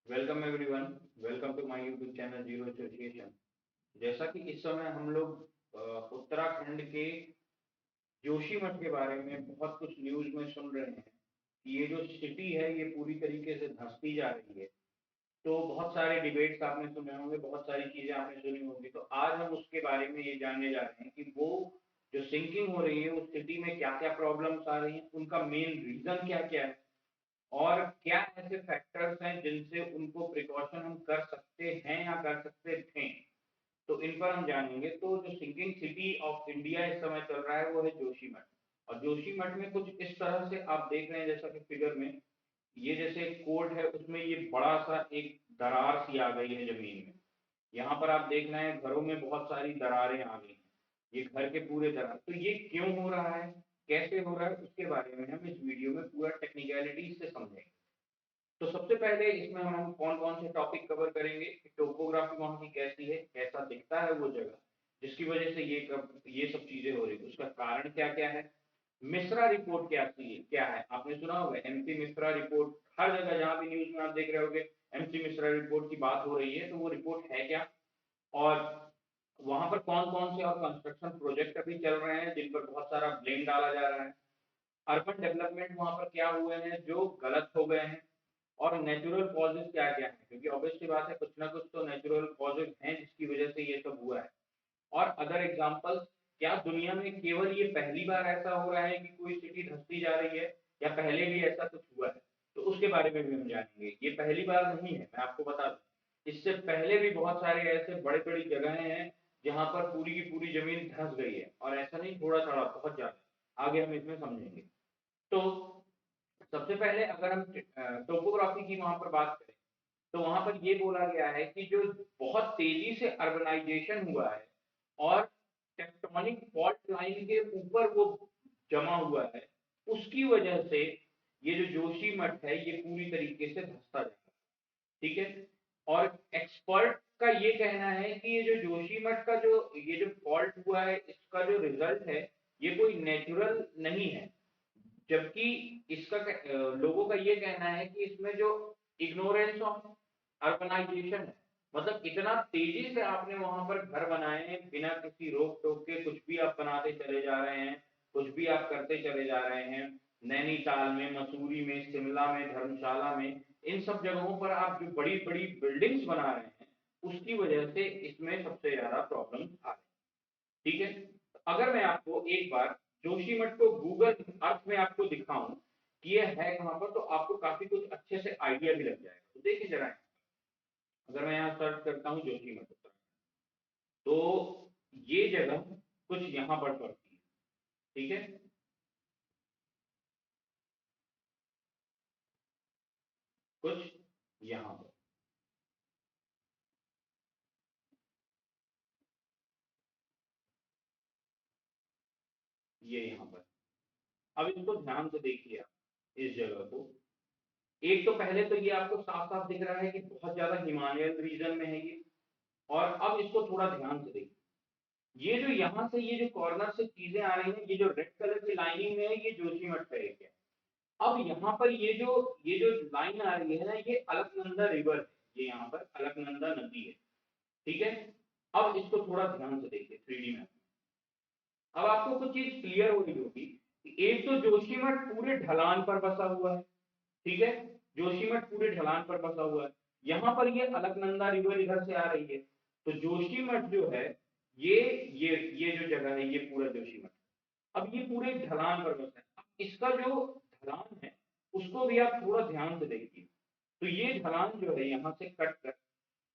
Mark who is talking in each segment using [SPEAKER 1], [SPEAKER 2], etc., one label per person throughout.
[SPEAKER 1] Welcome everyone. Welcome to my YouTube channel zero association. जैसा कि इस समय हम लोग उत्तराखंड के जोशीमठ के बारे में बहुत कुछ न्यूज में सुन रहे हैं कि ये जो सिटी है ये पूरी तरीके से धंसती जा रही है। तो बहुत सारे डिबेट्स आपने सुने होंगे, बहुत सारी चीजें आपने सुनी होंगी। तो आज हम उसके बारे में ये जानने जा रहे हैं कि वो जो सिंकिंग हो रही है उस सिटी में क्या क्या प्रॉब्लम्स आ रही हैं, उनका मेन रीजन क्या क्या है और क्या ऐसे फैक्टर्स हैं जिनसे उनको प्रिकॉशन हम कर सकते हैं या कर सकते थे। तो इन पर हम जानेंगे। तो जो सिंकिंग सिटी ऑफ इंडिया इस समय चल रहा है वो है जोशीमठ। और जोशीमठ में कुछ इस तरह से आप देख रहे हैं, जैसा कि फिगर में ये जैसे एक कोर्ट है, उसमें ये बड़ा सा एक दरार सी आ गई है जमीन में। यहाँ पर आप देख रहे हैं घरों में बहुत सारी दरारें आ गई हैं। ये घर के पूरे दरार, तो ये क्यों हो रहा है, कैसे हो रहा है, उसके बारे में हम इस वीडियो में पूरा टेक्निकलिटी से समझेंगे। तो सबसे पहले इसमें हम कौन कौन से टॉपिक कवर करेंगे कि टोपोग्राफी वहाँ की कैसी है, कैसा दिखता है वो जगह जिसकी वजह से ये सब चीजें हो रही है, उसका कारण क्या क्या है। मिश्रा रिपोर्ट क्या है, आपने सुना होगा एमपी मिश्रा रिपोर्ट। हर जगह जहां भी न्यूज में आप देख रहे होगे एमपी मिश्रा रिपोर्ट की बात हो रही है, तो वो रिपोर्ट है क्या, और वहां पर कौन कौन से और कंस्ट्रक्शन प्रोजेक्ट अभी चल रहे हैं जिन पर बहुत सारा ब्लेम डाला जा रहा है। अर्बन डेवलपमेंट वहां पर क्या हुए हैं जो गलत हो गए हैं, और नेचुरल कॉजेज क्या क्या है, क्योंकि ऑब्वियसली बात है कुछ ना कुछ तो नेचुरल कॉजेज हैं जिसकी वजह से ये सब हुआ है। और अदर एग्जांपल्स, क्या दुनिया में केवल ये पहली बार ऐसा हो रहा है कि कोई सिटी धंसती जा रही है, या पहले भी ऐसा कुछ हुआ है। तो उसके बारे में भी हम जानेंगे। ये पहली बार नहीं है, मैं आपको बता दूं इससे पहले भी बहुत सारे ऐसे बड़े बड़ी जगहें हैं जहां पर पूरी की पूरी जमीन धंस गई है, और ऐसा नहीं थोड़ा थोड़ा, बहुत ज्यादा। आगे हम इसमें समझेंगे। तो सबसे पहले अगर हम टोपोग्राफी की वहां पर बात करें, तो वहां पर ये बोला गया है कि जो बहुत तेजी से अर्बनाइजेशन हुआ है और टेक्टोनिक फॉल्ट लाइन के ऊपर वो जमा हुआ है, उसकी वजह से ये जो जोशीमठ है ये पूरी तरीके से धंसता जा रहा है। ठीक है। और एक्सपर्ट का ये कहना है कि ये जो जोशीमठ का जो ये जो फॉल्ट हुआ है इसका जो रिजल्ट है ये कोई नेचुरल नहीं है। जबकि इसका लोगों का ये कहना है कि इसमें जो इग्नोरेंस ऑफ अर्बनाइजेशन है, मतलब इतना तेजी से आपने वहां पर घर बनाए हैं बिना किसी रोक टोक के, कुछ भी आप बनाते चले जा रहे हैं, कुछ भी आप करते चले जा रहे हैं। नैनीताल में, मसूरी में, शिमला में, धर्मशाला में, इन सब जगहों पर आप जो बड़ी बड़ी बिल्डिंग्स बना रहे हैं, उसकी वजह से इसमें सबसे ज्यादा प्रॉब्लम आ रही है। ठीक है। अगर मैं आपको एक बार जोशीमठ को गूगल अर्थ में आपको दिखाऊं कि ये है कहां पर, तो आपको काफी कुछ अच्छे से आइडिया भी लग जाएगा। तो देखिए जरा, अगर मैं यहाँ सर्च करता हूँ जोशीमठ उत्तराखंड, तो ये जगह कुछ यहाँ पर पड़ती है। ठीक है। कुछ यहाँ पर, ये यहाँ पर। अब इसको ध्यान से देखिए आप इस जगह को। एक तो पहले तो ये आपको साफ साफ दिख रहा है कि बहुत ज्यादा हिमालयन रीजन में है ये। और अब इसको थोड़ा ध्यान से देखिए, ये जो यहाँ से ये जो कॉर्नर से चीजें आ रही हैं, ये जो रेड कलर की लाइनिंग में है ये जोशीमठ का एरिया है। अब यहाँ पर ये जो लाइन आ रही है ना, ये अलकनंदा रिवर है, ये यहाँ पर अलकनंदा नदी है। ठीक है। अब इसको थोड़ा ध्यान से देखिए 3D मैप। अब आपको कुछ चीज क्लियर हो रही होगी कि एक तो जोशीमठ पूरे ढलान पर बसा हुआ है। ठीक है। जोशीमठ पूरे ढलान पर बसा हुआ है। यहाँ पर ये अलकनंदा रिवर इधर से आ रही है। तो जोशीमठ जो है, ये ये जो जगह है ये पूरा जोशीमठ। अब ये पूरे ढलान पर बसा है। अब इसका जो ढलान है उसको भी आप थोड़ा ध्यान से देखिए। तो ये ढलान जो है यहाँ से कट कर,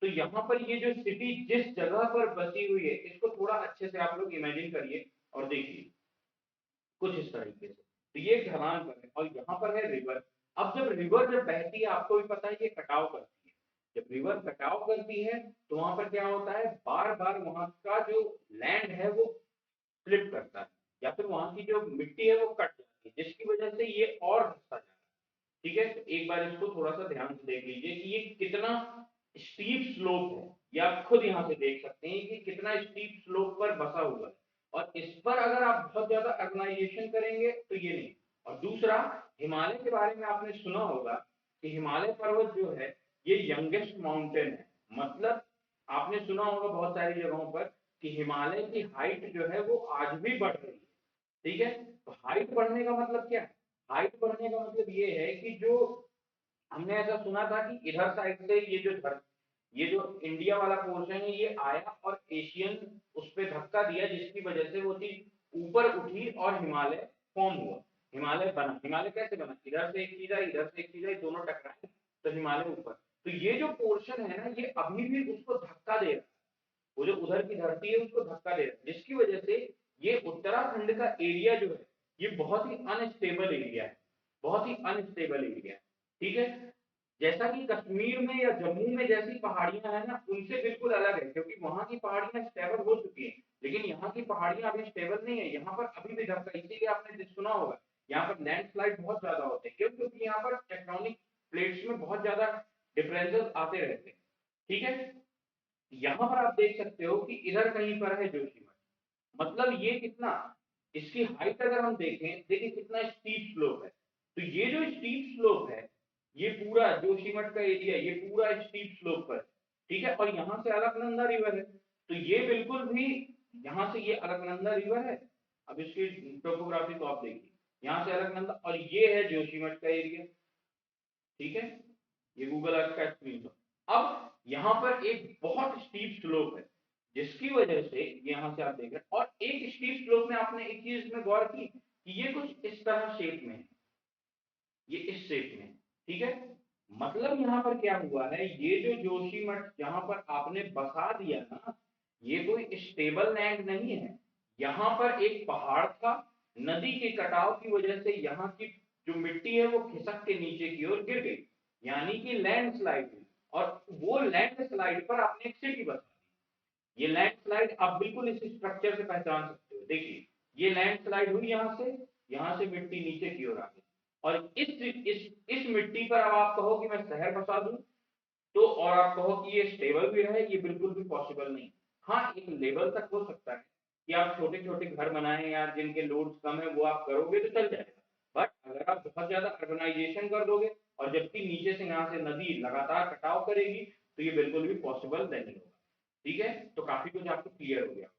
[SPEAKER 1] तो यहाँ पर ये जो सिटी जिस जगह पर बसी हुई है इसको थोड़ा अच्छे से आप लोग इमेजिन करिए और देखिए कुछ इस तरीके से। तो ये ढलान पर है और यहाँ पर है रिवर। अब जब रिवर बहती है, आपको भी पता है ये कटाव करती है। जब रिवर कटाव करती है तो वहां पर क्या होता है, बार बार वहां का जो लैंड है वो फ्लिप करता है, या फिर वहां की जो मिट्टी है वो कट जाती है, जिसकी वजह से ये और धंसता जा रहा है। ठीक है। तो एक बार इसको थोड़ा सा ध्यान से देख लीजिए कि ये कितना स्टीप स्लोप है। ये आप खुद यहाँ से देख सकते हैं कि कितना स्टीप स्लोप पर बसा हुआ है। और इस पर अगर आप बहुत ज्यादा अर्बनाइजेशन करेंगे तो ये नहीं। और दूसरा, हिमालय के बारे में आपने सुना होगा कि हिमालय पर्वत जो है ये यंगेस्ट माउंटेन है। मतलब आपने सुना होगा बहुत सारी जगहों पर कि हिमालय की हाइट जो है वो आज भी बढ़ रही है। ठीक है, तो हाइट बढ़ने का मतलब क्या है? हाइट बढ़ने का मतलब ये है कि जो हमने ऐसा सुना था कि इधर साइड से ये जो इंडिया वाला पोर्शन है ये आया और एशियन उस पर धक्का दिया, जिसकी वजह से वो चीज ऊपर उठी और हिमालय फॉर्म हुआ, हिमालय बना। हिमालय कैसे बना? इधर से एक चीज आई, इधर से एक चीज आई, दोनों टकराए तो हिमालय ऊपर। तो ये जो पोर्शन है ना, ये अभी भी उसको धक्का दे रहा है, वो जो उधर की धरती है उसको धक्का दे रहा है, जिसकी वजह से ये उत्तराखंड का एरिया जो है ये बहुत ही अनस्टेबल एरिया है, बहुत ही अनस्टेबल एरिया है। ठीक है, जैसा कि कश्मीर में या जम्मू में जैसी पहाड़ियां हैं ना, उनसे बिल्कुल अलग है, क्योंकि वहां की पहाड़ियां स्टेबल हो चुकी हैं, लेकिन यहाँ की पहाड़ियां अभी स्टेबल नहीं है, यहाँ पर अभी भी धक्का। इसीलिए आपने सुना होगा यहाँ पर लैंडस्लाइड बहुत ज्यादा होते हैं। क्यों? क्योंकि यहाँ पर टेक्टोनिक प्लेट्स में बहुत ज्यादा डिफरेंसेस आते रहते हैं। ठीक है, यहाँ पर आप देख सकते हो कि इधर कहीं पर है जोशीमठ, मतलब ये कितना, इसकी हाइट अगर हम देखें, देखिए कितना स्टीप स्लोप है। तो ये जो स्टीप स्लोप है, ये पूरा जोशीमठ का एरिया, ये पूरा स्टीप स्लोप पर, ठीक है, और यहाँ से अलकनंदा रिवर है, तो ये बिल्कुल भी, यहाँ से ये अलकनंदा रिवर है। अब इसकी टोपोग्राफी को आप देखिए, यहाँ से अलकनंदा और ये है जोशीमठ का एरिया। ठीक है, ये गूगल अर्थ का स्क्रीनशॉट। अब यहाँ पर एक बहुत स्टीप स्लोप है, जिसकी वजह से यहाँ से आप देख रहे हैं, और एक स्टीप स्लोप में आपने एक चीज में गौर की कि ये कुछ इस तरह शेप में है, ये इस शेप में। ठीक है, मतलब यहाँ पर क्या हुआ है, ये जो जोशीमठ जहां पर आपने बसा दिया ना, ये कोई स्टेबल लैंड नहीं है। यहाँ पर एक पहाड़ था, नदी के कटाव की वजह से यहाँ की जो मिट्टी है वो खिसक के नीचे की ओर गिर गई, यानी कि लैंडस्लाइड हुई, और वो लैंडस्लाइड पर आपने एक सिटी बसा दी। ये लैंडस्लाइड आप बिल्कुल इस स्ट्रक्चर से पहचान सकते हो। देखिए, ये लैंडस्लाइड हुई, यहाँ से मिट्टी नीचे की ओर आ गई, और इस मिट्टी पर अब आप कहो कि मैं शहर बसा दूं, तो और आप कहो कि ये स्टेबल भी रहे, ये बिल्कुल भी पॉसिबल नहीं। हाँ, एक लेवल तक हो सकता है कि आप छोटे छोटे घर बनाएं या जिनके लोड्स कम है वो आप करोगे तो चल जाएगा, बट अगर आप बहुत ज्यादा अर्बनाइजेशन कर दोगे और जबकि नीचे से यहाँ से नदी लगातार कटाव करेगी, तो ये बिल्कुल भी पॉसिबल नहीं होगा। ठीक है, तो काफी कुछ आपको क्लियर हो गया।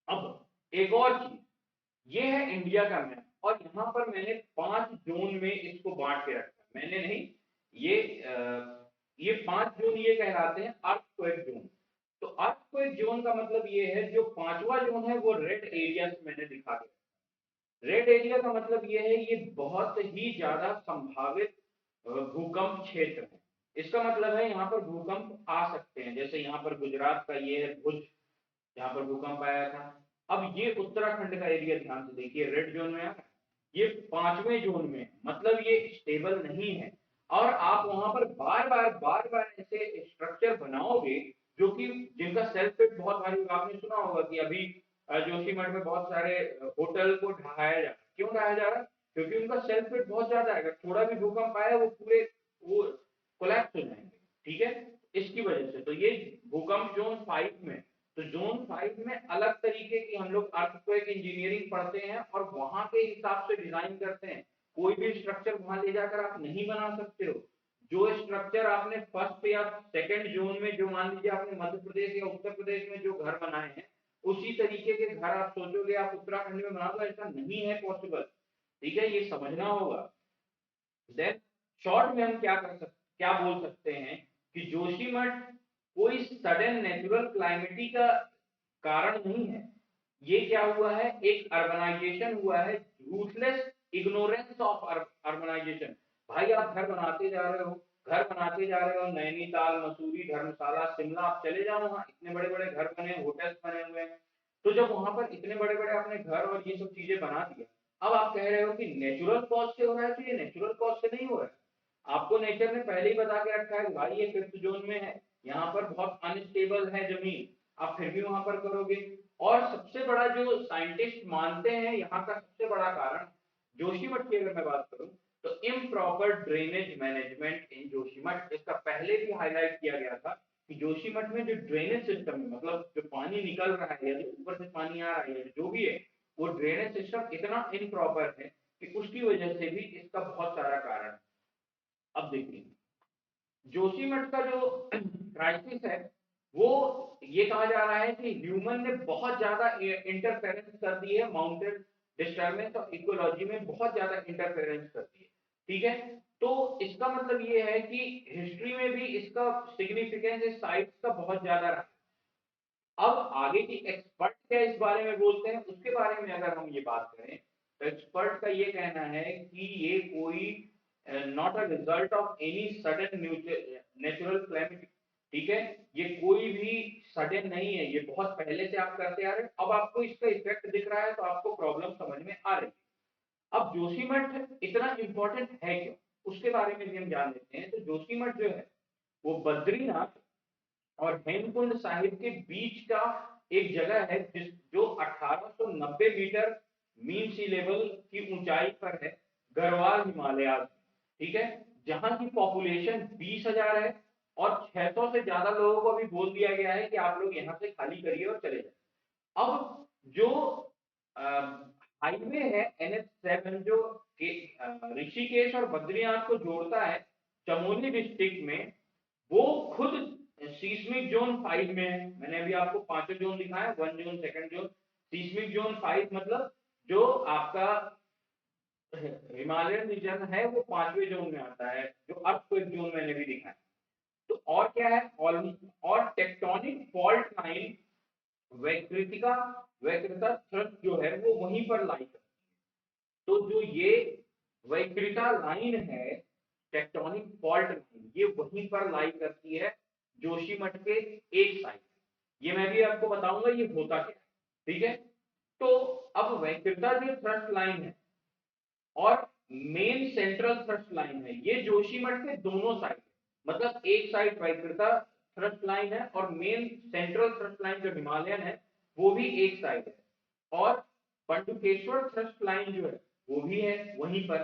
[SPEAKER 1] अब एक और चीज, ये है इंडिया का मैप, और यहाँ पर मैंने 5 जोन में इसको बांट के रखा है। मैंने नहीं, ये ये 5 जोन ये कहलाते हैं अर्थक्वेक जोन। तो अर्थक्वेक जोन का मतलब ये है, जो 5वां जोन है वो रेड एरिया से मैंने दिखा दिया। रेड एरिया का मतलब ये है, ये बहुत ही ज्यादा संभावित भूकंप क्षेत्र है। इसका मतलब है यहाँ पर भूकंप आ सकते हैं, जैसे यहाँ पर गुजरात का ये है भुज, जहां पर भूकंप आया था। अब ये उत्तराखंड का एरिया ध्यान से देखिए, रेड जोन में है, ये 5वें जोन में, मतलब ये स्टेबल नहीं है। और आप वहां पर बार बार ऐसे स्ट्रक्चर बनाओगे जो कि जिनका सेल्फ वेट बहुत भारी होगा। आपने सुना होगा कि अभी जोशीमठ में बहुत सारे होटल को ढहाया जा रहा है। क्यों ढहाया जा रहा है? क्योंकि उनका सेल्फ वेट बहुत ज्यादा है, अगर थोड़ा भी भूकंप आया वो पूरे वो कोलैप्स हो जाएंगे। ठीक है, इसकी वजह से तो ये भूकंप जोन 5 में। तो जोन 5 में अलग तरीके की हम लोग अर्थक्वेक इंजीनियरिंग पढ़ते हैं और वहां के हिसाब से डिजाइन करते हैं। कोई भी स्ट्रक्चर वहां ले जाकर आप नहीं बना सकते हो। जो स्ट्रक्चर आपने फर्स्ट या सेकंड जोन में, जो मान लीजिए आपने मध्य प्रदेश या उत्तर प्रदेश में जो घर बनाए हैं, उसी तरीके के घर आप सोचोगे आप उत्तराखंड में बना दो, ऐसा नहीं है पॉसिबल। ठीक है, ये समझना होगा। देन शॉर्ट में हम क्या बोल सकते हैं कि जोशीमठ कोई सडन नेचुरल क्लाइमेटी का कारण नहीं है। ये क्या हुआ है, एक अर्बनाइजेशन हुआ है, रूथलेस इग्नोरेंस ऑफ अर्बनाइजेशन। भाई आप घर बनाते जा रहे हो, घर बनाते जा रहे हो, नैनीताल, मसूरी, धर्मशाला, शिमला, आप चले जाओ, वहां इतने बड़े बड़े घर बने, होटल्स बने हुए हैं। तो जब वहां पर इतने बड़े बड़े आपने घर और ये सब चीजें बना दिया, अब आप कह रहे हो कि नेचुरल कॉज से हो रहा है, तो ये नेचुरल कॉज से नहीं हो रहा है। आपको नेचर ने पहले ही बता के रखा है कि भाई ये 5th जोन में है, यहाँ पर बहुत अनस्टेबल है जमीन, आप फिर भी वहां पर करोगे। और सबसे बड़ा जो साइंटिस्ट मानते हैं यहाँ का सबसे बड़ा कारण, जोशीमठ की अगर मैं बात करूं, तो इम्प्रॉपर ड्रेनेज मैनेजमेंट इन जोशीमठ। इसका पहले भी हाईलाइट किया गया था कि जोशीमठ में जो ड्रेनेज सिस्टम है, मतलब जो पानी निकल रहा है या जो ऊपर से पानी आ रहा है, जो भी है, वो ड्रेनेज सिस्टम इतना इम्प्रॉपर है कि उसकी वजह से भी इसका बहुत सारा कारण। अब देखिए, जोशीमठ का जो क्राइसिस है वो ये कहा जा रहा है कि ह्यूमन ने बहुत ज्यादा इंटरफेरेंस कर दी है, माउंटेन डिस्टर्बेंस और इकोलॉजी में बहुत ज्यादा इंटरफेरेंस कर दी है। ठीक है, तो इसका मतलब ये है कि हिस्ट्री में भी इसका सिग्निफिकेंस इस साइट्स का बहुत ज्यादा रहा। अब आगे की एक्सपर्ट क्या इस बारे में बोलते हैं उसके बारे में अगर हम ये बात करें, तो एक्सपर्ट का ये कहना है कि ये कोई not a result of any sudden natural calamity. ठीक है, ये कोई भी सडन नहीं है, ये बहुत पहले से आप करते आ रहे हैं, अब आपको इसका इफेक्ट दिख रहा है तो आपको प्रॉब्लम समझ में आ रही है। अब जोशीमठ इतना इंपॉर्टेंट है क्यों, उसके बारे में भी हम जान लेते हैं। तो जोशीमठ जो है वो बद्रीनाथ और हेमकुंड साहिब के बीच का एक जगह है जो 1890 मीटर मीन सी लेवल की ऊंचाई पर है, गढ़वाल हिमालय। ठीक है, जहां की पॉपुलेशन 20,000 है और 600 से ज्यादा लोगों को अभी बोल दिया गया है कि आप लोग यहाँ से खाली करिए और चले जाए। अब जो हाईवे है NH7 जो ऋषिकेश और बद्रीनाथ को जोड़ता है चमोली डिस्ट्रिक्ट में, वो खुद सीस्मिक जोन 5 में है। मैंने अभी आपको पांचों जोन दिखाया, 1 zone, second zone, seismic zone 5, मतलब जो आपका हिमालयन रीजन है वो 5वें जोन में आता है, जो अर्थक्वेक जोन मैंने भी दिखाया। तो और क्या है, और टेक्टोनिक फॉल्ट लाइन वैकृतिका वैकृता थ्रस्ट जो है वो वहीं पर लाई करती है। तो जो ये वैकृता लाइन है, टेक्टोनिक फॉल्ट लाइन, ये वहीं पर लाई करती है जोशीमठ के एक साइड। ये मैं भी आपको बताऊंगा ये होता क्या है। ठीक है, तो अब वैकृता जो थ्रस्ट लाइन है और मेन सेंट्रल थ्रस्ट लाइन है, ये जोशीमठ के दोनों साइड, मतलब एक साइड वैकृता थ्रस्ट लाइन है और मेन सेंट्रल थ्रस्ट लाइन जो हिमालयन है वो भी एक साइड है, और पंडुकेश्वर थ्रस्ट लाइन जो है वो भी है वहीं पर।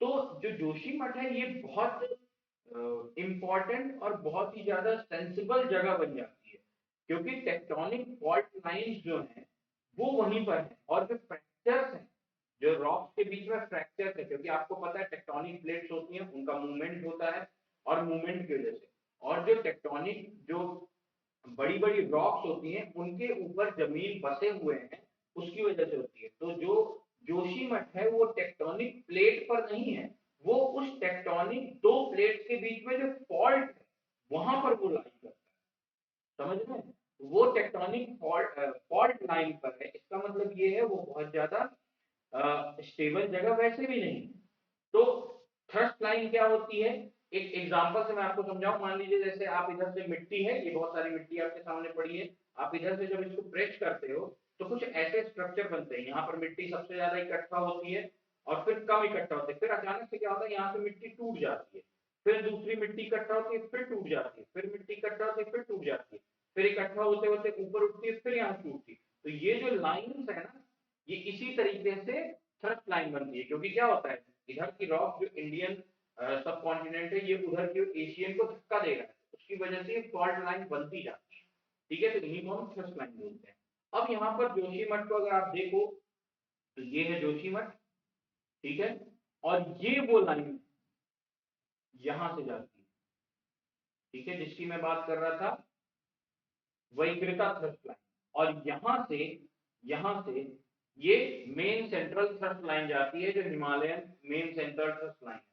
[SPEAKER 1] तो जो जोशीमठ है ये बहुत इंपॉर्टेंट और बहुत ही ज्यादा सेंसिबल जगह बन जाती है, क्योंकि टेक्टोनिक फॉल्ट लाइंस जो हैं वो वहीं पर है, और जो फ्रैक्चर्स हैं, जो रॉक्स के बीच में फ्रैक्चर्स है, क्योंकि आपको पता है टेक्टोनिक प्लेट्स होती हैं उनका मूवमेंट होता है, और मूवमेंट की वजह से, और जो टेक्टोनिक जो बड़ी बड़ी रॉक्स होती हैं उनके ऊपर जमीन बसे हुए हैं उसकी वजह से होती है। तो जो जोशीमठ है वो टेक्टोनिक प्लेट पर नहीं है, वो उस टेक्टोनिक दो प्लेट्स के बीच में जो फॉल्ट है वहां पर वो लाई करता है। समझ में, वो टेक्टोनिक फॉल्ट फॉल्ट लाइन पर है, इसका मतलब ये है वो बहुत ज्यादा स्टेबल जगह वैसे भी नहीं। तो थ्रस्ट लाइन क्या होती है, एक एग्जांपल से मैं आपको समझाऊं। मान लीजिए जैसे आप इधर से मिट्टी है, ये बहुत सारी मिट्टी आपके सामने पड़ी है, आप इधर से जब इसको प्रेस करते हो तो कुछ ऐसे स्ट्रक्चर बनते हैं, यहाँ पर मिट्टी सबसे ज्यादा इकट्ठा होती है और फिर कम इकट्ठा होती है, फिर अचानक से क्या होता है यहाँ से मिट्टी टूट जाती है, फिर दूसरी मिट्टी इकट्ठा होती है फिर टूट जाती है, फिर मिट्टी इकट्ठा होती है फिर टूट जाती है, फिर इकट्ठा होते होते ऊपर उठती है फिर यहाँ टूटती है। तो ये जो लाइन्स है ना, ये इसी तरीके से थ्रस्ट लाइन बनती है, क्योंकि क्या होता है इधर की रॉक जो इंडियन सब कॉन्टिनेंट है ये उधर की एशियन को धक्का दे रहा है, उसकी वजह से फॉल्ट लाइन बनती जाती है। ठीक है, तो इन्हीं को हम थ्रस्ट लाइन बोलते हैं। अब यहाँ पर जोशीमठ को अगर आप देखो तो ये है जोशीमठ। ठीक है, और ये वो लाइन यहां से जाती है, ठीक है, जिसकी मैं बात कर रहा था, वैकृता थ्रस्ट लाइन। और यहां से ये मेन सेंट्रल थ्रस्ट लाइन जाती है जो Himalayan main central thrust line है।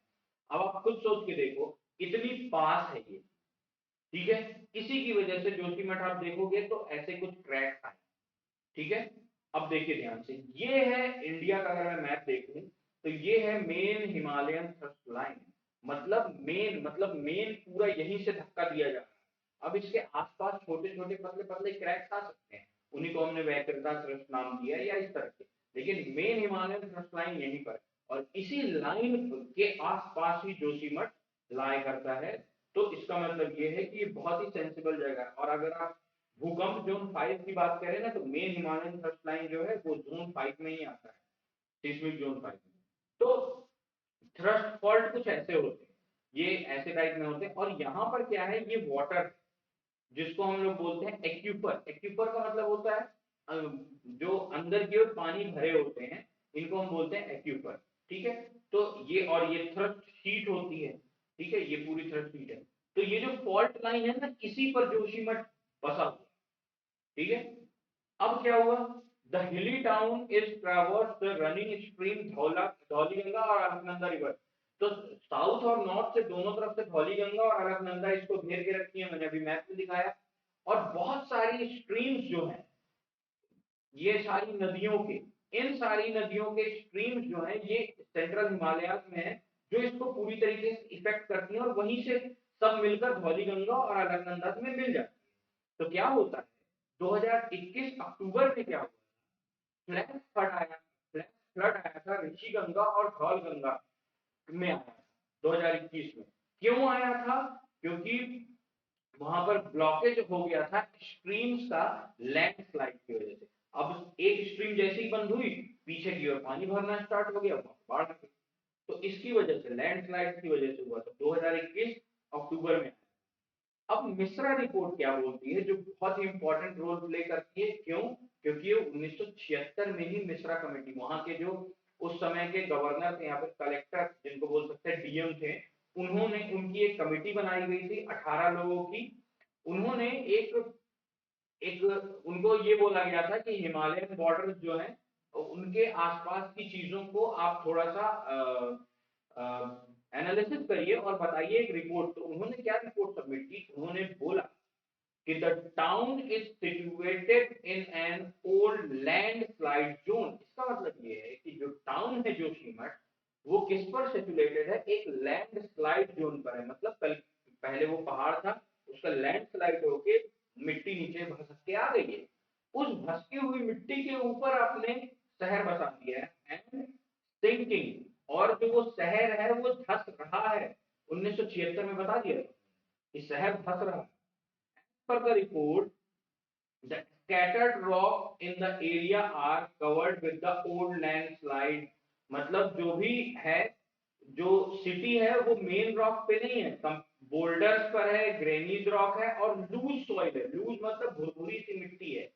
[SPEAKER 1] अब आप खुद सोच के देखो कितनी पास है ये। ठीक है, इसी की वजह से जोशीमठ आप देखोगे तो ऐसे कुछ क्रैक्स आए। ठीक है, अब देखिए ध्यान से, ये है इंडिया का अगर मैं मैप देखूं तो ये है मेन हिमालयन थ्रस्ट लाइन, मतलब मेन पूरा यहीं से धक्का दिया जा रहा है। अब इसके आसपास छोटे छोटे पतले पतले क्रैक्स आ सकते हैं, उन्हीं को हमने वैकृता थ्रस्ट नाम दिया या इस तरह के, लेकिन मेन हिमालयन थ्रस्ट लाइन यहीं पर है, और इसी लाइन के आसपास ही जोशीमठ लाया करता है। तो इसका मतलब ये है कि ये बहुत ही सेंसिबल जगह है। और अगर आप भूकंप जोन 5 की बात करें ना, तो मेन हिमालयन थ्रस्ट लाइन जो है वो जोन 5 में ही आता है, सिस्मिक जोन 5 में। तो थ्रस्ट फॉल्ट कुछ ऐसे होते हैं, ये ऐसे टाइप में होते हैं। और यहाँ पर क्या है, ये वाटर जिसको हम लोग बोलते हैं एक्यूपर, एक्यूपर का मतलब होता है जो अंदर की ओर पानी भरे होते हैं, इनको हम बोलते हैं एक्यूपर। ठीक है, तो ये और ये थ्रस्ट शीट होती है। ठीक है, ये पूरी थ्रस्ट शीट है। तो ये जो फॉल्ट लाइन है ना, इसी पर जोशीमठ बसा हुआ, ठीक है। अब क्या हुआ, the hilly town is traverse the running stream Dhauliganga और अलकनंदा रिवर। तो साउथ और नॉर्थ से दोनों तरफ से धौलीगंगा और अलकनंदा इसको घेर के रखी है, मैंने अभी मैप में दिखाया। और बहुत सारी स्ट्रीम्स जो हैं, ये सारी नदियों के, इन सारी नदियों के स्ट्रीम्स जो हैं ये सेंट्रल हिमालयाज में है, जो इसको पूरी तरीके से इफेक्ट करती हैं, और वहीं से सब मिलकर धौलीगंगा और अलकनंदा में मिल जाती है। तो क्या होता है, 2021 अक्टूबर में क्या हुआ, फ्लैश फ्लड आया, फ्लैश फ्लड आया था ऋषिगंगा और धौल गंगा में आया था 2021 में। क्यों आया था, क्योंकि वहां पर ब्लॉकेज हो गया था स्ट्रीम्स का, लैंडस्लाइड की वजह से। अब एक स्ट्रीम जैसे ही बंद हुई, पीछे की ओर पानी भरना स्टार्ट हो गया, बाढ़ आ गई। तो इसकी वजह से, लैंडस्लाइड की वजह से हुआ था 2021 अक्टूबर में। अब मिश्रा रिपोर्ट क्या बोलती है, जो बहुत ही इंपॉर्टेंट रोल प्ले करती है, क्यों, क्योंकि 1976 में ही मिश्रा कमेटी, वहां के जो उस समय के गवर्नर थे, यहाँ पे कलेक्टर जिनको बोल सकते हैं डीएम थे, उन्होंने, उनकी एक कमेटी बनाई गई थी 18 लोगों की। उन्होंने एक एक उनको ये बोला गया था कि हिमालयन बॉर्डर जो है, उनके आसपास की चीजों को आप थोड़ा सा एनालिसिस करिए और बताइए एक रिपोर्ट। तो उन्होंने क्या रिपोर्ट सबमिट की, उन्होंने बोला कि the town is situated in an old landslide zone. इसका मतलब ये है कि जो टाउन है जोशीमठ, वो किस पर सिचुएटेड है, एक लैंडस्लाइड जोन पर है। मतलब पहले वो पहाड़ था, उसका लैंडस्लाइड होके मिट्टी नीचे धंस के आ गई है, उस धसकी हुई मिट्टी के ऊपर आपने शहर बसा दिया है, एंड सिंकिंग, और जो वो शहर है वो धस रहा है। 1976 में बता दिया कि शहर धस रहा है। Per the report, the scattered rock in the area are covered with the old landslide। मतलब जो भी है, जो सिटी है वो मेन रॉक पे नहीं है, बोल्डर्स पर है, ग्रेनीज रॉक है, और लूज सॉइल है। लूज मतलब भुरभुरी सी मिट्टी है,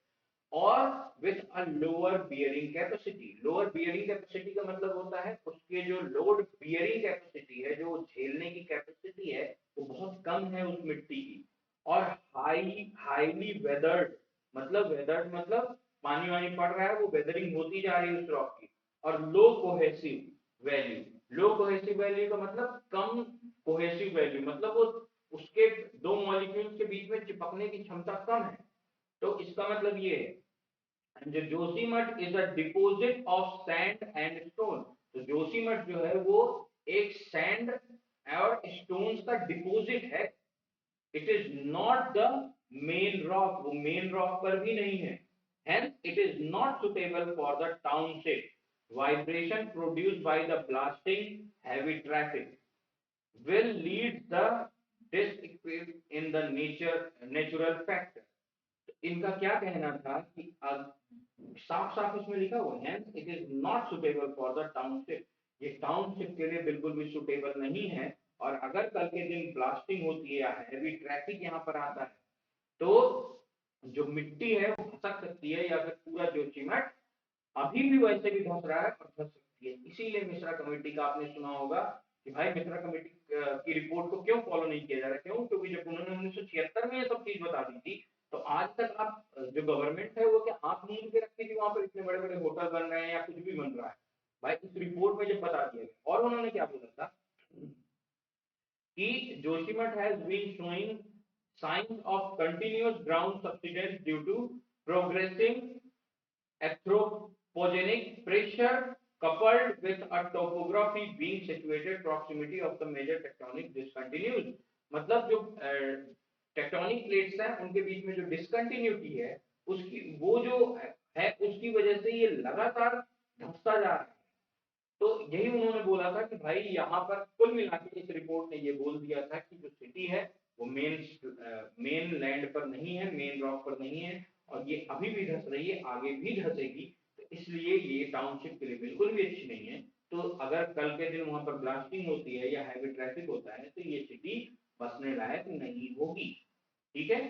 [SPEAKER 1] और with a lower bearing capacity. Lower bearing capacity का मतलब होता है उसके जो लोड बियरिंग कैपेसिटी है, जो झेलने की कैपेसिटी है, वो बहुत कम है उस मिट्टी की। और हाईली वेदर्ड, मतलब वेदर्ड मतलब पानी वानी पड़ रहा है, वो वेदरिंग होती जा रही है उस रॉक की। और लो कोहेसिव वैल्यू, लो कोहेसिव वैल्यू का मतलब कम कोहेसिव वैल्यू, मतलब वो उसके दो मॉलिक्यूल्स के बीच में चिपकने की क्षमता कम है। तो इसका मतलब ये है, जो Joshimath is a deposit of sand and stone. तो जोशीमठ जो है वो एक सैंड और स्टोन्स का डिपोजिट है। It is not the main rock, वो मेन रॉक पर भी नहीं है। Hence it is not suitable for the township. Vibration produced by the blasting heavy traffic will lead the disequilibrium in the natural factor। इनका क्या कहना था कि साफ साफ इसमें लिखा हुआ है, it is not suitable for the township, ये टाउनशिप के लिए बिल्कुल भी सुटेबल नहीं है। और अगर कल के दिन ब्लास्टिंग होती है या हैवी ट्रैफिक यहाँ पर आता है, तो जो मिट्टी है वो खसक सकती है, या फिर पूरा जो चिमट अभी भी वैसे भी धंस रहा है और धंस सकती है। इसीलिए मिश्रा कमेटी का आपने सुना होगा कि भाई मिश्रा कमेटी की रिपोर्ट को क्यों फॉलो नहीं किया जा रहा, क्यों, क्योंकि जब उन्होंने 1976 में ये सब चीज बता दी थी, तो आज तक आप जो गवर्नमेंट है वो क्या आंख मूंद के रखती थी, वहां पर इतने बड़े बड़े होटल बन रहे हैं या कुछ भी बन रहा है। भाई इस रिपोर्ट में जब बता दिया गया, और उन्होंने क्या बोला था कि Joshimath has been showing signs of continuous ground subsidence due to progressing anthropogenic pressure coupled with a topography being situated proximity of the major tectonic discontinuities। मतलब जो टेक्टोनिक प्लेट्स हैं उनके बीच में जो डिसकंटिन्यूटी है, उसकी वो जो है उसकी वजह से ये लगातार धंसता जा रहा है। तो यही उन्होंने बोला था कि भाई यहाँ पर कुल मिला के इस रिपोर्ट ने ये बोल दिया था कि जो सिटी है वो मेन लैंड पर नहीं है, मेन रॉक पर नहीं है, और ये अभी भी धंस रही है, आगे भी धंसेगी। तो इसलिए ये टाउनशिप के लिए बिल्कुल भी अच्छी नहीं है। तो अगर कल के दिन वहां पर ब्लास्टिंग होती है या हैवी ट्रैफिक होता है, तो ये सिटी बसने लायक नहीं होगी। ठीक है।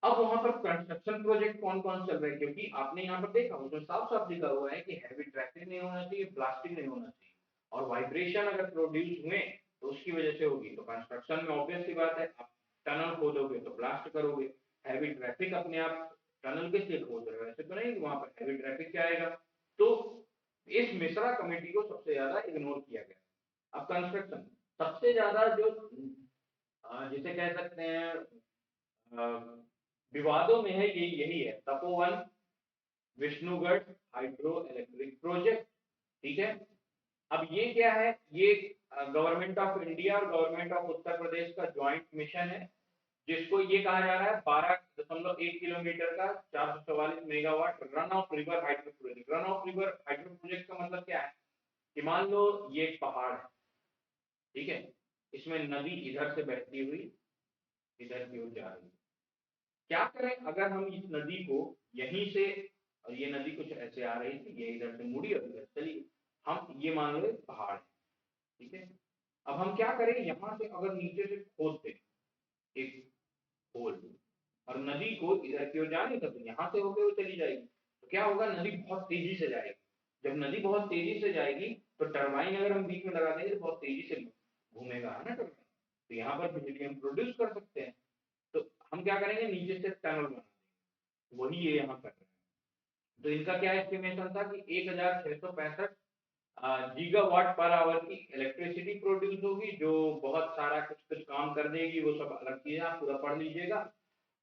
[SPEAKER 1] अब वहां पर कंस्ट्रक्शन प्रोजेक्ट कौन कौन चल रहे हैं, क्योंकि आपने यहाँ पर देखा उसमें साफ साफ लिखा हुआ है कि हैवी ट्रैफिक नहीं होना चाहिए, ब्लास्टिंग नहीं होना चाहिए, और वाइब्रेशन अगर प्रोड्यूस हुए तो उसकी वजह से होगी। तो कंस्ट्रक्शन में ऑब्वियस सी बात है, आप टनल खोदोगे तो ब्लास्ट करोगे, हैवी ट्रैफिक अपने आप टनल के लिए खोद रहे हो, ऐसे तो नहीं वहां पर हैवी ट्रैफिक क्या आएगा। तो इस मिश्रा कमेटी को सबसे ज्यादा इग्नोर किया गया। अब कंस्ट्रक्शन सबसे ज्यादा जो जिसे कह सकते हैं विवादों में है, ये यही है Tapovan Vishnugarh hydro electric project. ठीक है, अब ये क्या है, ये गवर्नमेंट ऑफ इंडिया और गवर्नमेंट ऑफ उत्तर प्रदेश का ज्वाइंट मिशन है, जिसको ये कहा जा रहा है 12.1 किलोमीटर का 444 megawatt run of river hydro project. Run of river hydro project का मतलब क्या है कि मान लो ये एक पहाड़ है, ठीक है, इसमें नदी इधर से बहती हुई इधर की ओर जा रही है। क्या करें अगर हम इस नदी को यहीं से, और ये नदी कुछ ऐसे आ रही थी, ये इधर से मुड़ी और इधर चली, हम ये मान लो पहाड़ है, ठीक है, अब हम क्या करें, यहां से अगर नीचे से खोद दें एक होल और नदी को इधर की ओर जाने का, तो यहाँ से होकर वो चली जाएगी, तो क्या होगा, नदी बहुत तेजी से जाएगी। जब नदी बहुत तेजी से जाएगी तो टरबाइन अगर हम बीच में लगा देंगे तो बहुत तेजी से घूमेगा, है ना टरबाइन, तो यहाँ पर बिजली हम प्रोड्यूस कर सकते हैं। तो हम क्या करेंगे, नीचे से टनल बना देंगे, वही ये यहाँ कर रहे हैं। तो इनका क्या एस्टिमेशन था कि 1665 गीगावाट पर आवर की इलेक्ट्रिसिटी प्रोड्यूस होगी, जो बहुत सारा कुछ कुछ काम कर देगी, वो सब अलग चीज है, आप पूरा पढ़ लीजिएगा।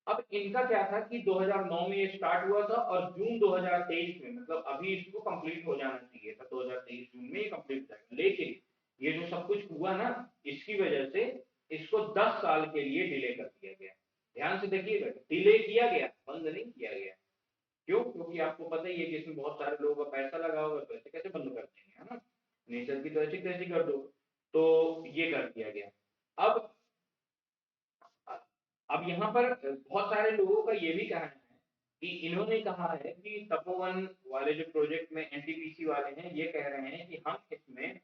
[SPEAKER 1] अब इनका क्या था कि 2009 में ये स्टार्ट हुआ था और जून 2023 में, मतलब अभी इसको कंप्लीट हो जाना चाहिए था, 2023 जून में ये कंप्लीट हो जाएगा, लेकिन ये जो सब कुछ हुआ ना, इसकी वजह से इसको 10 साल के लिए डिले कर दिया गया। ध्यान से देखिएगा, डिले किया गया, बंद नहीं किया गया। क्यों? क्योंकि आपको पता ही है कि इसमें बहुत सारे लोगों का पैसा लगा होगा, तो ऐसे कैसे बंद कर देंगे, है ना, नेचर की तो ऐसी तैसी कर दो, तो ये कर दिया गया। अब अब यहाँ पर बहुत सारे लोगों का ये भी कहना है कि इन्होंने कहा है कि तपोवन वाले जो प्रोजेक्ट में एनटीपीसी वाले हैं, ये कह रहे हैं कि हम इसमें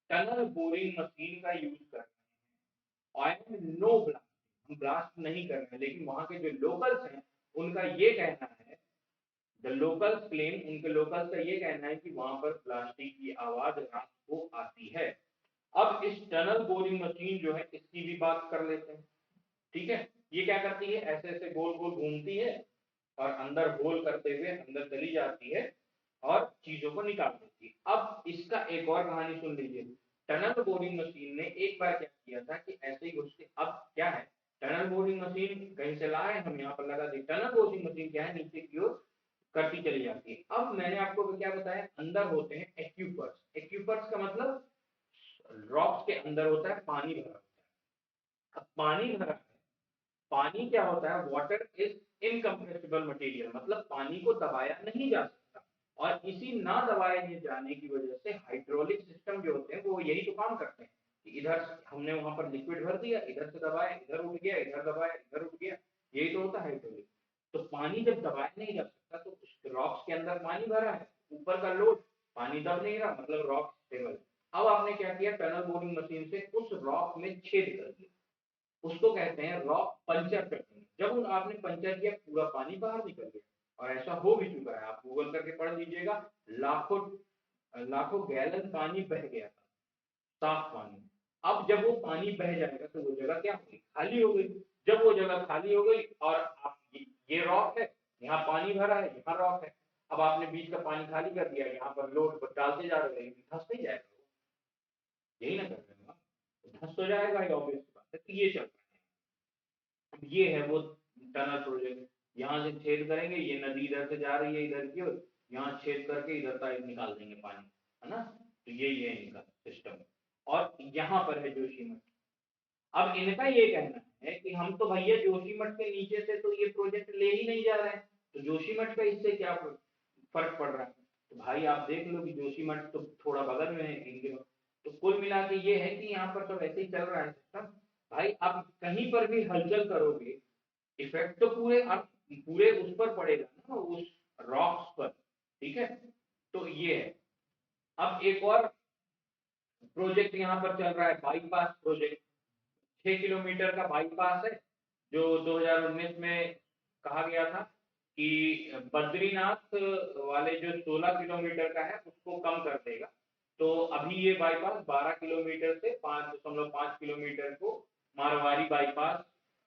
[SPEAKER 1] टनल बोरिंग मशीन का यूज कर रहे हैं और नो ब्लास्ट, हम ब्लास्ट नहीं कर रहे हैं। लेकिन वहां के जो लोकल्स हैं उनका ये कहना है, द लोकल्स क्लेम, उनके लोकल्स का ये कहना है कि वहां पर प्लास्टिक की आवाज रात को आती है। अब इस टनल बोरिंग मशीन जो है इसकी भी बात कर लेते हैं। ठीक है, ये क्या करती है, ऐसे ऐसे गोल गोल घूमती है और अंदर होल करते हुए अंदर चली जाती है और चीजों को निकाल देती है। अब इसका एक और कहानी सुन लीजिए। टनल बोरिंग मशीन ने एक बार क्या किया था कि ऐसे ही घुसते, अब क्या है, टनल बोरिंग मशीन कहीं से लाए, हम यहाँ पर लगा दी, टनल बोरिंग मशीन क्या है, नीचे की ओर करती चली जाती है। अब मैंने आपको क्या बताया, अंदर होते हैं एक्यूपर्स। एक्यूपर्स का मतलब रॉक्स के अंदर होता है पानी भरा होता है। अब पानी भरा है, पानी क्या होता है, वाटर इज इनकम्प्रेसिबल मटेरियल, मतलब पानी को दबाया नहीं जा सकता, और इसी ना दबाए जाने की वजह से हाइड्रोलिक सिस्टम जो होते हैं वो यही तो काम करते हैं कि इधर हमने वहां पर लिक्विड भर दिया, इधर से दबाया इधर उठ गया, इधर दबाया इधर उठ गया, यही तो होता है हाइड्रोलिक। तो पानी जब दबाया नहीं जा सकता, तो रॉक्स के अंदर पानी भरा है, ऊपर का लोड, पानी दब नहीं रहा, मतलब रॉक स्टेबल। अब आपने क्या किया, टनल बोरिंग मशीन से उस रॉक में छेद कर दिया, उसको कहते हैं रॉक पंचर कर देंगे। जब आपने पंचर किया, पूरा पानी बाहर निकल गया, और ऐसा हो भी चुका है, आप गूगल करके पढ़ लीजिएगा, लाखों लाखों गैलन पानी बह गया था, साफ पानी। अब जब वो पानी बह जाएगा तो वो जगह क्या होगी, खाली हो गई। जब वो जगह खाली हो गई और आप ये रॉक है, यहाँ पानी भरा है, यहाँ रॉक है, अब आपने बीच का पानी खाली कर दिया, यहाँ पर लोड डालते जा रहे हैं, धंस नहीं जाएगा, यही ना कर रहे हो, धंस तो जाएगा, ये ऑब्वियस बात है। तो ये चल रहा है, ये है वो टनल प्रोजेक्ट। यहाँ से छेद करेंगे, ये नदी इधर से जा रही है इधर की ओर, यहाँ छेद करके इधर साइड निकाल देंगे पानी, है ना, तो यही है इनका सिस्टम। और यहाँ पर है जोशीमठ। अब इनका ये कहना है कि हम तो भैया जोशीमठ के नीचे से तो ये प्रोजेक्ट ले ही नहीं जा रहे हैं, तो जोशीमठ का इससे क्या फर्क पड़ रहा है। तो भाई आप देख लो कि जोशीमठ तो थोड़ा बगल में है इनके, तो कुल मिला के ये है कि यहाँ पर सब ऐसे ही चल रहा है सिस्टम। भाई आप कहीं पर भी हलचल करोगे, इफेक्ट तो पूरे उस पर पड़ेगा ना, उस रॉक्स पर। ठीक है, तो ये है। अब एक और प्रोजेक्ट यहाँ पर चल रहा है, बाईपास प्रोजेक्ट। 6 किलोमीटर का बाईपास है, जो 2019 में कहा गया था कि बद्रीनाथ वाले जो 16 किलोमीटर का है उसको कम कर देगा। तो अभी ये बाईपास 12 किलोमीटर से 5.5 किलोमीटर को Marwari bypass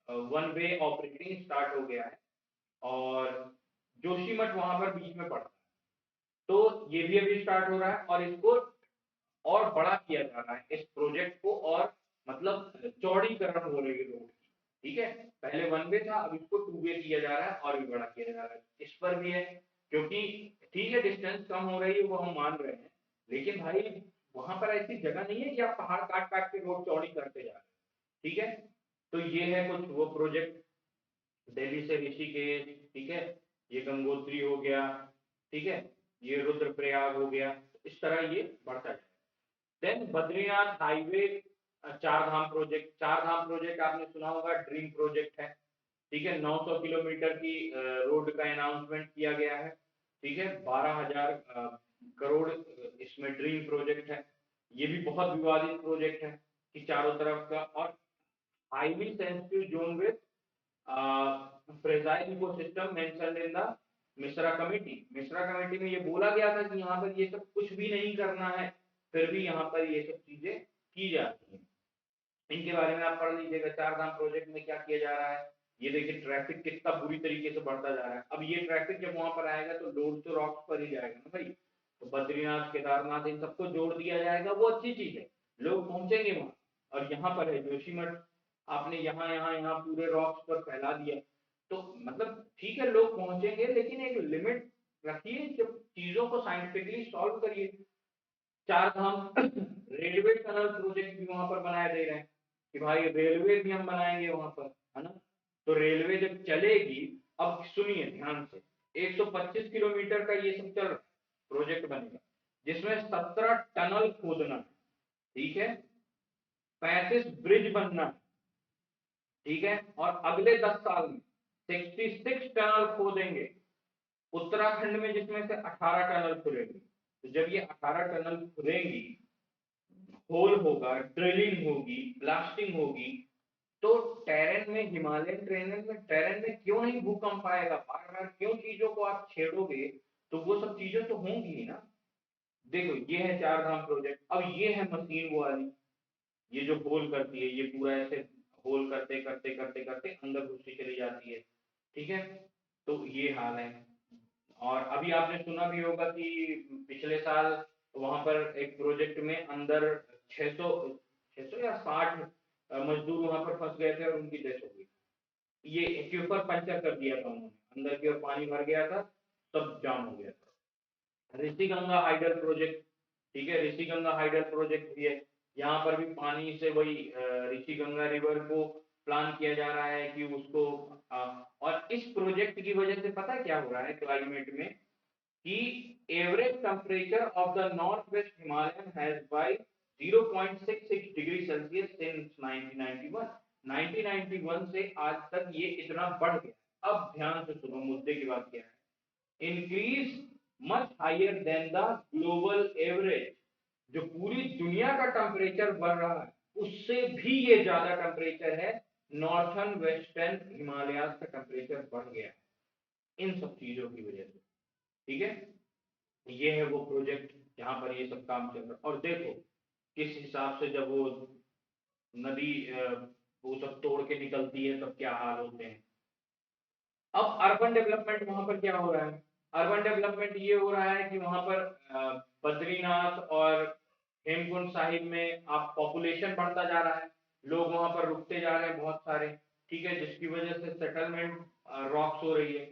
[SPEAKER 1] one way operating start हो गया है, और जोशीमठ वहां पर बीच में पड़ता है। तो ये भी अभी स्टार्ट हो रहा है, और इसको और बड़ा किया जा रहा है इस प्रोजेक्ट को, और मतलब चौड़ीकरण हो रही है रोड की। ठीक है, पहले वन वे था, अब इसको टू वे किया जा रहा है और भी बड़ा किया जा रहा है। इस पर भी है, क्योंकि ठीक है डिस्टेंस कम हो रही है वो हम मान रहे हैं, लेकिन भाई वहां पर ऐसी जगह नहीं है कि आप पहाड़ काट काट के रोड चौड़ी करते जा रहे हैं। ठीक है, तो ये है कुछ वो प्रोजेक्ट। दिल्ली से ऋषिकेश, ठीक है, ये गंगोत्री हो गया, ठीक है, ये रुद्रप्रयाग हो गया, इस तरह ये बढ़ता है। देन बद्रीनाथ हाईवे, चार धाम प्रोजेक्ट। चार धाम प्रोजेक्ट आपने सुना होगा, ड्रीम प्रोजेक्ट है। ठीक है, 900 किलोमीटर की रोड का अनाउंसमेंट किया गया है। ठीक है, 12,000 करोड़ इसमें ड्रीम प्रोजेक्ट है। ये भी बहुत विवादित प्रोजेक्ट है कि चारों तरफ का, और highly sensitive zone with fragile ecosystem mentioned in the Mishra committee. Mishra committee में ये बोला गया था कि यहाँ पर ये सब कुछ भी नहीं करना है, फिर भी यहाँ पर ये सब चीजें की जाती हैं। इनके बारे में आप पढ़ लीजिएगा, चार धाम प्रोजेक्ट में क्या किया जा रहा है। ये देखिए ट्रैफिक कितना बुरी तरीके से बढ़ता जा रहा है। अब ये ट्रैफिक जब वहां पर आएगा तो लोड तो रॉक्स पर ही जाएगा ना भाई, तो बद्रीनाथ केदारनाथ इन सबको जोड़ दिया जाएगा, वो अच्छी चीज है, लोग पहुंचेंगे वहां। और यहाँ पर है जोशीमठ, आपने यहाँ यहाँ यहाँ पूरे रॉक्स पर फैला दिया, तो मतलब ठीक है लोग पहुंचेंगे, लेकिन एक लिमिट रखिए, जब चीजों को साइंटिफिकली सॉल्व करिए। चार धाम रेलवे टनल प्रोजेक्ट भी वहां पर बनाए दे रहे हैं कि भाई रेलवे भी हम बनाएंगे वहां पर, है ना। तो रेलवे जब चलेगी, अब सुनिए ध्यान से, 125 किलोमीटर का ये सब चल प्रोजेक्ट बनेगा, जिसमें 17 टनल खोदना है। ठीक है, 35 ब्रिज बनना है। ठीक है, और अगले 10 साल में 66 टनल खोदेंगे उत्तराखंड में, जिसमें से 18 टनल खुलेंगे। तो जब ये 18 टनल खुलेंगी, होल होगा, ड्रिलिंग होगी, ब्लास्टिंग होगी, तो टेरेन में, हिमालयन टेरेन में क्यों नहीं भूकंप आएगा, बार बार क्यों चीजों को आप छेड़ोगे, तो वो सब चीजें तो होंगी ही ना। देखो ये है चार धाम प्रोजेक्ट। अब ये है मशीन वो वाली, ये जो होल करती है, ये पूरा ऐसे होल करते करते करते करते अंदर घुसती चली जाती है। ठीक है, तो ये हाल है। और अभी आपने सुना भी होगा कि पिछले साल वहां पर एक प्रोजेक्ट में अंदर 600 600 या 60 मजदूर वहां पर फंस गए थे और उनकी डेथ हो गई। ये एक्यूफर पंचर कर दिया था उन्होंने, अंदर की ओर पानी भर गया था, सब जाम हो गया था। ऋषि गंगा हाइडल प्रोजेक्ट, ठीक है, ऋषि गंगा हाइडल प्रोजेक्ट भी है। यहाँ पर भी पानी से वही ऋषि गंगा रिवर को प्लान किया जा रहा है कि उसको और इस प्रोजेक्ट की वजह से पता क्या हो रहा है क्लाइमेट में, कि average temperature of the north west Himalayan has by 0.66 degree Celsius since 1991। 1991 से आज तक ये इतना बढ़ गया। अब ध्यान से सुनो, मुद्दे की बात क्या है, increase much higher than the global average. जो पूरी दुनिया का टेम्परेचर बढ़ रहा है, उससे भी ये ज्यादा टेम्परेचर है, नॉर्थन वेस्टर्न हिमालयाज का टेम्परेचर बढ़ गया है इन सब चीजों की वजह से। ठीक है, ये है वो प्रोजेक्ट जहां पर ये सब काम चल रहा है। और देखो किस हिसाब से जब वो नदी वो सब तोड़ के निकलती है तब क्या हाल होते हैं। अब अर्बन डेवलपमेंट वहां पर क्या हो रहा है, अर्बन डेवलपमेंट ये हो रहा है कि वहां पर बद्रीनाथ और हेमकुंड साहिब में आप पॉपुलेशन बढ़ता जा रहा है, लोग वहां पर रुकते जा रहे हैं बहुत सारे। ठीक है, जिसकी वजह से सेटलमेंट रॉक्स हो रही है,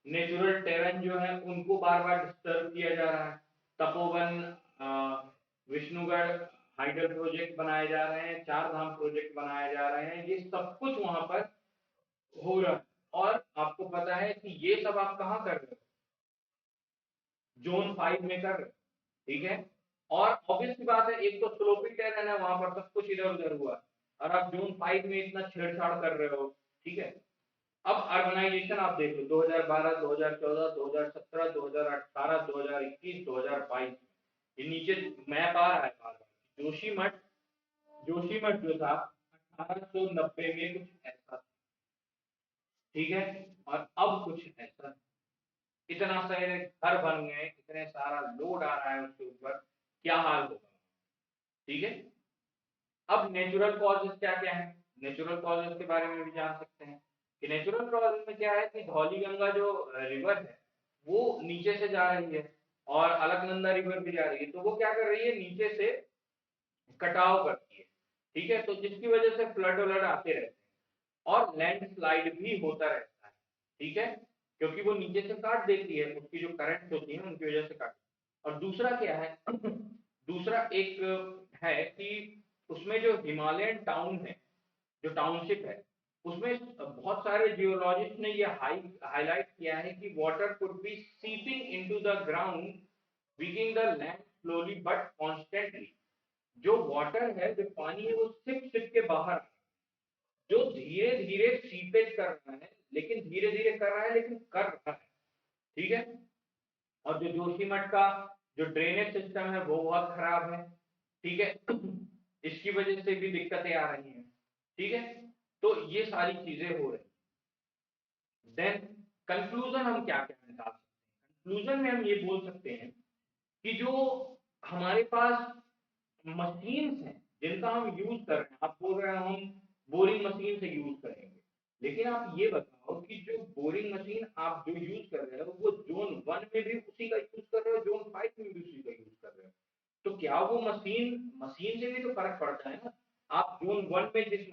[SPEAKER 1] नेचुरल टेरेन जो है उनको बार बार डिस्टर्ब किया जा रहा है। तपोवन, विष्णुगढ़ हाइडल प्रोजेक्ट बनाए जा रहे हैं, चार धाम प्रोजेक्ट बनाए जा रहे हैं, ये सब कुछ वहां पर हो रहा है। और आपको पता है कि ये सब आप कहाँ कर रहे हो, जोन 5 में कर रहे हो। ठीक है, और ऑब्वियस की बात है, एक तो स्लोपी टेरेन है वहां पर, सब कुछ इधर उधर हुआ, और आप जोन 5 में इतना छेड़छाड़ कर रहे हो। ठीक है, अब अर्बनाइजेशन आप देख लो, 2012, 2014, 2017, 2018, 2021, 2022, ये नीचे मैप आ रहा है बार बार। जोशीमठ, जोशीमठ जो था 1890 में कुछ ऐसा, ठीक है, और अब कुछ ऐसा, इतना सारे घर बन गए, इतने सारा लोड आ रहा है उसके ऊपर, क्या हाल होगा। ठीक है। अब नेचुरल कॉजेज क्या क्या है, नेचुरल कॉजेज के बारे में भी जान सकते हैं कि नेचुरल कॉजेज में क्या है कि धौलीगंगा जो रिवर है वो नीचे से जा रही है और अलकनंदा रिवर भी जा रही है, तो वो क्या कर रही है, नीचे से कटाव करती है। ठीक है, तो जिसकी वजह से फ्लड व्लड आते रहते हैं और लैंडस्लाइड भी होता रहता है। ठीक है, क्योंकि वो नीचे से काट देती है, उसकी जो करंट होती है उनकी वजह से काट। और दूसरा क्या है दूसरा एक है कि उसमें जो हिमालयन टाउन है, जो टाउनशिप है, उसमें बहुत सारे जियोलॉजिस्ट ने ये हाईलाइट किया है कि water could be seeping into the ground, weakening the land slowly but constantly. जो वाटर है, जो पानी है, वो सिप सिप के बाहर, जो धीरे धीरे सीपेज कर रहा है, लेकिन धीरे धीरे कर रहा है लेकिन कर रहा है। ठीक है, और जो जोशीमठ का जो ड्रेनेज सिस्टम है वो बहुत खराब है। ठीक है, इसकी वजह से भी दिक्कतें आ रही हैं। ठीक है, तो ये सारी चीजें हो रही। देन कंक्लूजन हम क्या क्या निकाल सकते हैं, कंक्लूजन में हम ये बोल सकते हैं कि जो हमारे पास मशीन्स हैं जिनका हम यूज कर रहे हैं, आप बोल रहे हैं हम बोरिंग मशीन से यूज करेंगे, लेकिन आप ये बताओ कि जो बोरिंग मशीन आप जो यूज कर रहे हो वो जोन 1 में भी उसी का यूज कर रहे हो, जोन 5 में भी उसी का यूज कर रहे हो, तो क्या वो मशीन मशीन से भी तो फर्क पड़ता है ना। आप जोन 1 में जिस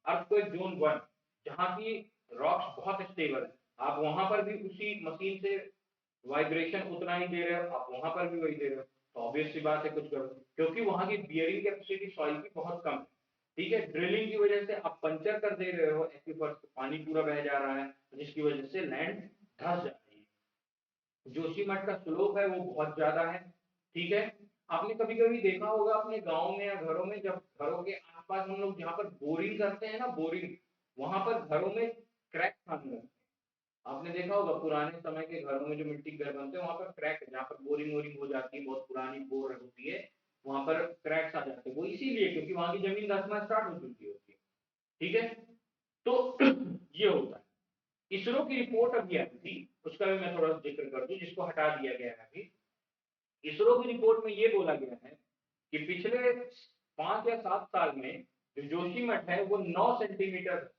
[SPEAKER 1] अर्थ को जोन 1 जहाँ की रॉक्स बहुत स्टेबल है, आप वहां पर भी उसी मशीन से वाइब्रेशन उतना ही दे रहे हो, आप वहां पर भी वही दे रहे हो, तो ऑब्वियस सी बात है कुछ करो, क्योंकि वहां की बियरिंग कैपेसिटी सॉइल की बहुत कम है। ठीक है, ड्रिलिंग की वजह से आप पंचर कर दे रहे हो एक्वीफर्स, पानी पूरा बह जा रहा है, जिसकी वजह से लैंड धंस जा रही है। जोशीमठ का स्लोप है वो बहुत ज्यादा है। ठीक है, आपने कभी कभी देखा होगा अपने गांव में या घरों में, जब घरों के आसपास हम लोग जहाँ पर बोरिंग करते हैं ना, बोरिंग, वहां पर घरों में क्रैक आने लगते हैं। आपने देखा होगा पुराने समय के घरों में जो मिट्टी के घर बनते हैं वहां पर क्रैक है, जहाँ पर बोरिंग वोरिंग हो जाती है, बहुत पुरानी बोर होती है, वहां पर क्रैक्स आ जाते हैं, वो इसीलिए क्योंकि वहां की जमीन धंसना स्टार्ट हो चुकी होती है। ठीक है, तो ये होता है। इसरो की रिपोर्ट अभी आई थी, उसका भी मैं थोड़ा सा जिक्र कर दूं, जिसको हटा दिया गया है अभी। इसरो की रिपोर्ट में ये बोला गया है कि पिछले 5 या 7 साल में जो जोशीमठ है वो 9 सेंटीमीटर,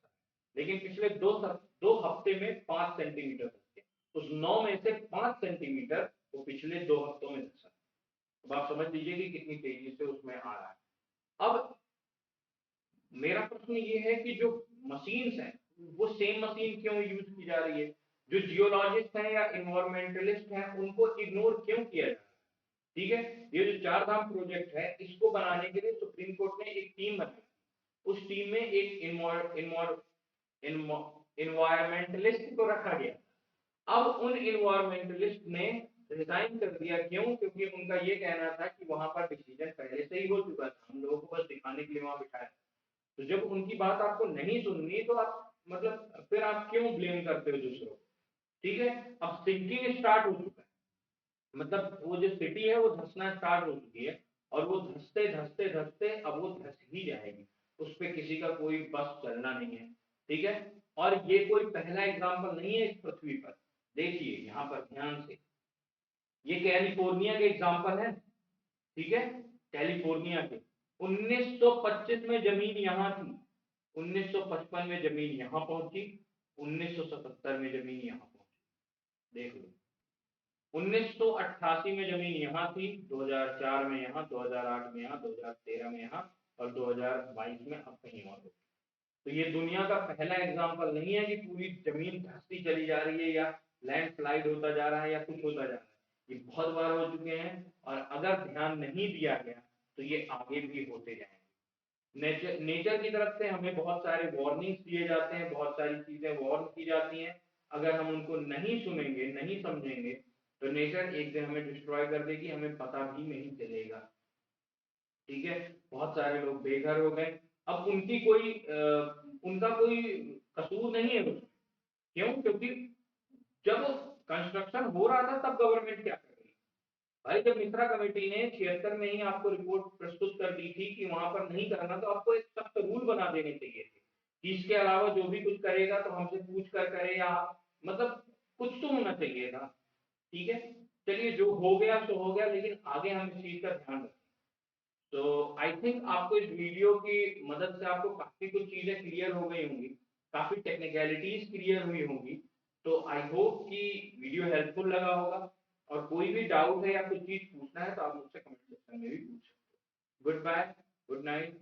[SPEAKER 1] लेकिन पिछले 2 हफ्ते में 5 सेंटीमीटर धंसे। उस 9 में से 5 सेंटीमीटर वो पिछले 2 हफ्तों में धंसा। अब आप समझ लीजिए कि कितनी तेजी से उसमें आ रहा है। अब मेरा प्रश्न ये है कि जो मशीन्स हैं वो सेम मशीन क्यों यूज की जा रही है, जो जियोलॉजिस्ट हैं या इन्वायरमेंटलिस्ट हैं उनको इग्नोर क्यों किया जा रहा है। ठीक है, ये जो 4 धाम प्रोजेक्ट है इसको बनाने के लिए सुप्रीम कोर्ट ने एक टीम बनाई, उस टीम में एक इन्वायरमेंटलिस्ट को रखा गया। अब उन इन्वायरमेंटलिस्ट ने रिजाइन कर दिया, क्यों, क्योंकि उनका ये कहना था कि वहां पर डिसीजन पहले से ही हो चुका था, हम लोगों को बस दिखाने के लिए वहां बिठाया। तो जब उनकी बात आपको नहीं सुननी तो आप मतलब फिर आप क्यों ब्लेम करते हो दूसरों को। ठीक है, अब सिंकिंग स्टार्ट हो चुका है, मतलब वो जो सिटी है वो धंसना स्टार्ट हो चुकी है, और वो धंसते धंसते धंसते अब वो धंस ही जाएगी, उस पर किसी का कोई बस चलना नहीं है। ठीक है, और ये कोई पहला एग्जाम्पल नहीं है इस पृथ्वी पर। देखिए यहाँ पर ध्यान से, ये कैलिफोर्निया के एग्जाम्पल है। ठीक है, कैलिफोर्निया के 1925 में जमीन यहाँ थी, 1955 में जमीन यहाँ पहुंची, 1977 में जमीन यहाँ पहुंची, देख लो। 1988 में जमीन यहाँ थी, 2004 में यहाँ, 2008 में यहाँ, 2013 में यहाँ, और 2022 में अब कहीं और। तो ये दुनिया का पहला एग्जाम्पल नहीं है कि पूरी जमीन धंसती चली जा रही है या लैंडस्लाइड होता जा रहा है या कुछ होता जा रहा है, ये बहुत बार हो चुके हैं, और अगर ध्यान नहीं दिया गया तो ये आगे भी होते जाएंगे। नेचर की तरफ से हमें बहुत सारे वार्निंग्स दिए जाते हैं, बहुत सारी चीजें वार्न की जाती हैं, अगर हम उनको नहीं सुनेंगे, नहीं समझेंगे, तो नेचर एक दिन हमें डिस्ट्रॉय कर देगी, हमें पता भी नहीं चलेगा। ठीक है, बहुत सारे लोग बेघर हो गए, अब उनका कोई कसूर नहीं है उसमें। क्यों, क्योंकि जब कंस्ट्रक्शन हो रहा था तब गवर्नमेंट क्या कर रही है। भाई जब मिश्रा कमेटी ने 76 में ही आपको रिपोर्ट प्रस्तुत कर दी थी कि वहां पर नहीं करना, तो आपको एक सख्त रूल बना देने चाहिए थे कि इसके अलावा जो भी कुछ करेगा तो हमसे पूछ कर करे, या मतलब कुछ तो होना चाहिए था। ठीक है, चलिए जो हो गया सो हो गया, लेकिन आगे हम इस चीज का ध्यान रखें। तो आई थिंक आपको इस वीडियो की मदद से आपको काफी कुछ चीजें क्लियर हो गई होंगी, काफी टेक्निकलिटीज क्लियर हुई होंगी। तो आई होप कि वीडियो हेल्पफुल लगा होगा, और कोई भी डाउट है या कुछ चीज पूछना है तो आप मुझसे कमेंट सेक्शन में भी पूछ सकते हो। Goodbye, good night.